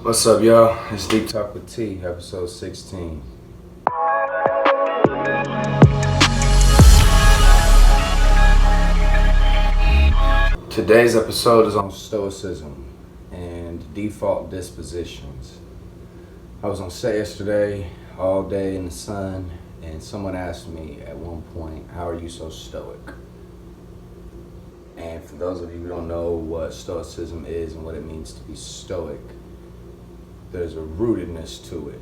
What's up, y'all? It's Deep Talk with T, episode 16. Today's episode is on Stoicism and default dispositions. I was on set yesterday, all day in the sun, and someone asked me at one point, "How are you so stoic?" And for those of you who don't know what Stoicism is and what it means to be stoic, there's a rootedness to it,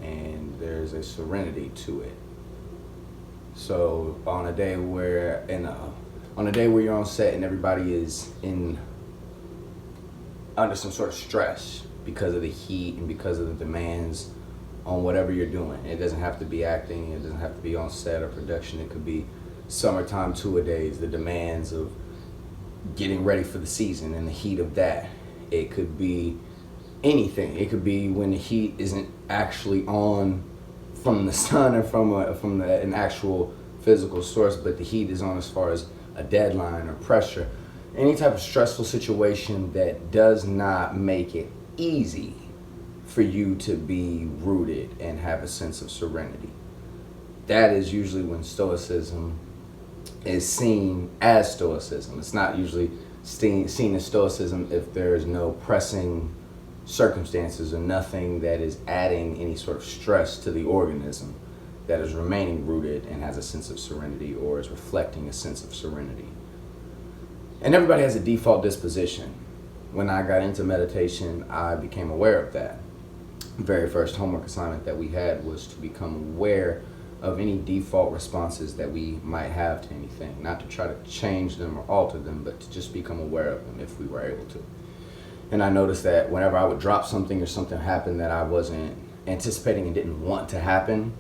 and there's a serenity to it. So on a day where you're on set and everybody is under some sort of stress because of the heat and because of the demands on whatever you're doing. It doesn't have to be acting, it doesn't have to be on set or production. It could be summertime two-a-days, the demands of getting ready for the season and the heat of that. It could be anything. It could be when the heat isn't actually on from the sun or from an actual physical source, but the heat is on as far as a deadline or pressure. Any type of stressful situation that does not make it easy for you to be rooted and have a sense of serenity. That is usually when Stoicism is seen as Stoicism. It's not usually seen as Stoicism if there is no pressing circumstances or nothing that is adding any sort of stress to the organism, that is remaining rooted and has a sense of serenity or is reflecting a sense of serenity. And everybody has a default disposition. When I got into meditation, I became aware of that. The very first homework assignment that we had was to become aware of any default responses that we might have to anything. Not to try to change them or alter them, but to just become aware of them if we were able to. And I noticed that whenever I would drop something or something happened that I wasn't anticipating and didn't want to happen,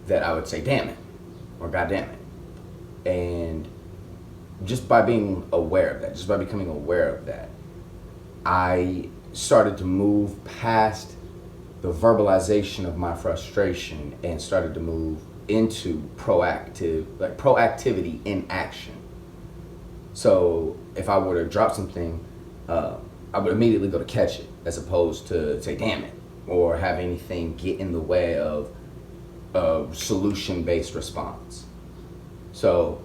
that I would say, "Damn it," or "God damn it." And just by being aware of that, just by becoming aware of that, I started to move past the verbalization of my frustration and started to move into proactivity in action. So if I were to drop something, I would immediately go to catch it, as opposed to say "damn it" or have anything get in the way of a solution-based response. So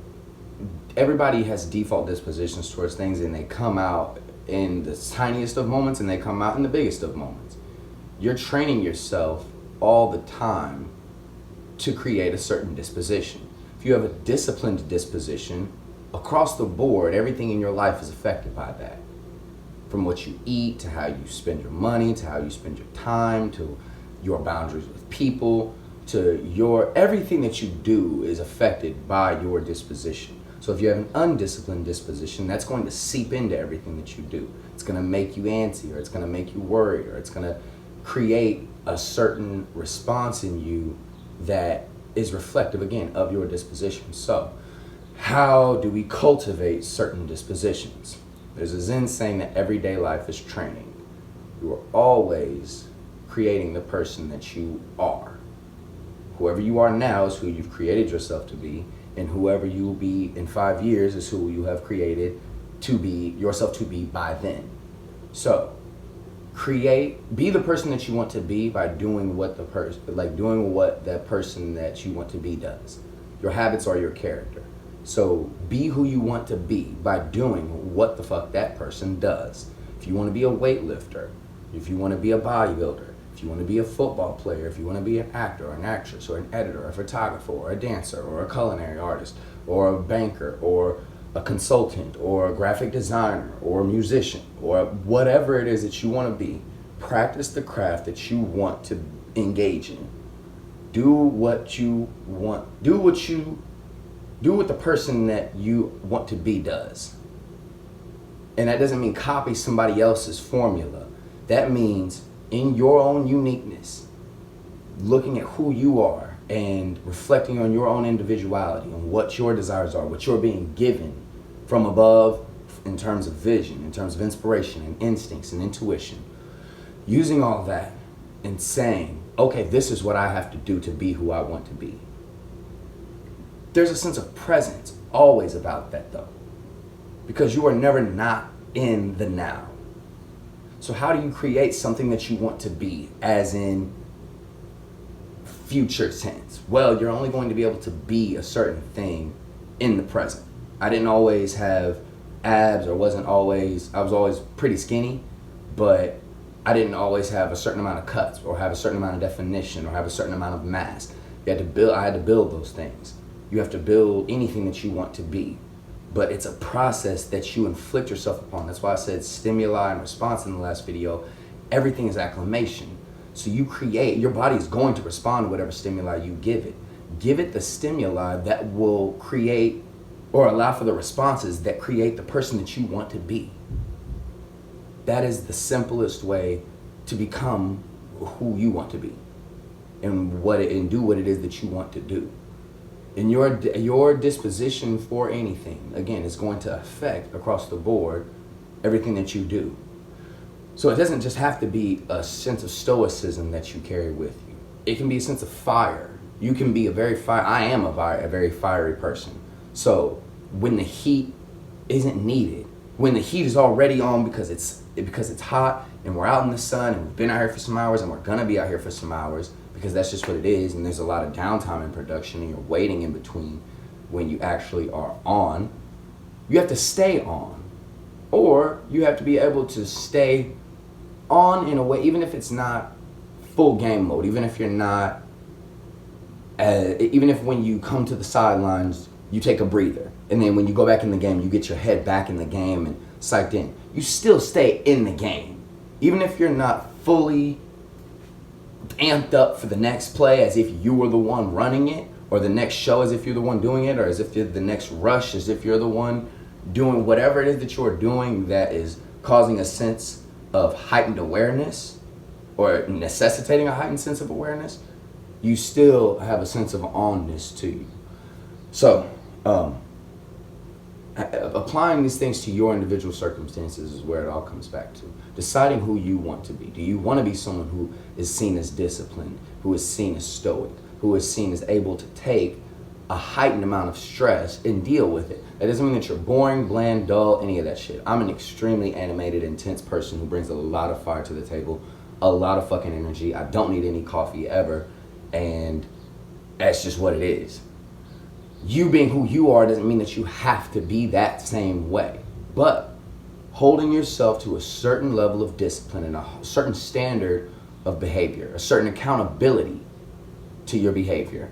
everybody has default dispositions towards things, and they come out in the tiniest of moments and they come out in the biggest of moments. You're training yourself all the time to create a certain disposition. If you have a disciplined disposition, across the board, everything in your life is affected by that. From what you eat, to how you spend your money, to how you spend your time, to your boundaries with people, to everything that you do is affected by your disposition. So if you have an undisciplined disposition, that's going to seep into everything that you do. It's going to make you antsy, or it's going to make you worried, or it's going to create a certain response in you that is reflective, again, of your disposition. So how do we cultivate certain dispositions? There's a Zen saying that everyday life is training. You are always creating the person that you are. Whoever you are now is who you've created yourself to be, and whoever you will be in 5 years is who you have created to be yourself to be by then. So be the person that you want to be by doing what that person that you want to be does. Your habits are your character. So be who you want to be by doing what the fuck that person does. If you want to be a weightlifter, if you want to be a bodybuilder, if you want to be a football player, if you want to be an actor or an actress or an editor or a photographer or a dancer or a culinary artist or a banker or a consultant or a graphic designer or a musician or whatever it is that you want to be, practice the craft that you want to engage in. Do what you want. Do what the person that you want to be does. And that doesn't mean copy somebody else's formula. That means in your own uniqueness, looking at who you are and reflecting on your own individuality, on what your desires are, what you're being given from above in terms of vision, in terms of inspiration and instincts and intuition. Using all that and saying, okay, this is what I have to do to be who I want to be. There's a sense of presence always about that, though, because you are never not in the now. So how do you create something that you want to be, as in future tense? Well, you're only going to be able to be a certain thing in the present. I didn't always have abs, or I was always pretty skinny, but I didn't always have a certain amount of cuts, or have a certain amount of definition, or have a certain amount of mass. I had to build those things. You have to build anything that you want to be. But it's a process that you inflict yourself upon. That's why I said stimuli and response in the last video. Everything is acclimation. So you create, your body is going to respond to whatever stimuli you give it. Give it the stimuli that will create or allow for the responses that create the person that you want to be. That is the simplest way to become who you want to be, and do what it is that you want to do. And your disposition for anything, again, is going to affect across the board everything that you do. So it doesn't just have to be a sense of stoicism that you carry with you. It can be a sense of fire. You can be I am a very fiery person. So when the heat isn't needed, when the heat is already on because it's hot and we're out in the sun and we've been out here for some hours and we're gonna be out here for some hours, because that's just what it is, and there's a lot of downtime in production and you're waiting in between when you actually are on, you have to stay on. Or you have to be able to stay on in a way, even if it's not full game mode, even if when you come to the sidelines, you take a breather. And then when you go back in the game, you get your head back in the game and psyched in. You still stay in the game. Even if you're not fully amped up for the next play as if you were the one running it, or the next show as if you're the one doing it, or as if you're the next rush as if you're the one doing whatever it is that you're doing that is causing a sense of heightened awareness or necessitating a heightened sense of awareness, you still have a sense of onness to you. So applying these things to your individual circumstances is where it all comes back to. Deciding who you want to be. Do you want to be someone who is seen as disciplined, who is seen as stoic, who is seen as able to take a heightened amount of stress and deal with it? That doesn't mean that you're boring, bland, dull, any of that shit. I'm an extremely animated, intense person who brings a lot of fire to the table, a lot of fucking energy. I don't need any coffee ever, and that's just what it is. You being who you are doesn't mean that you have to be that same way, but holding yourself to a certain level of discipline and a certain standard of behavior, a certain accountability to your behavior,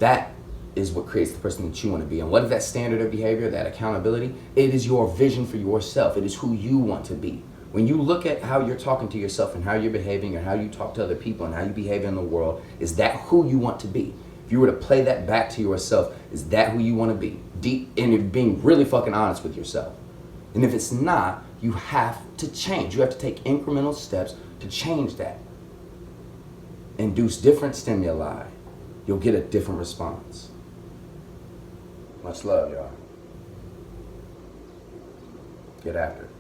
that is what creates the person that you want to be. And what is that standard of behavior, that accountability? It is your vision for yourself. It is who you want to be. When you look at how you're talking to yourself and how you're behaving and how you talk to other people and how you behave in the world, is that who you want to be? If you were to play that back to yourself, is that who you want to be? Deep, and being really fucking honest with yourself. And if it's not, you have to change. You have to take incremental steps to change that. Induce different stimuli. You'll get a different response. Much love, y'all. Get after it.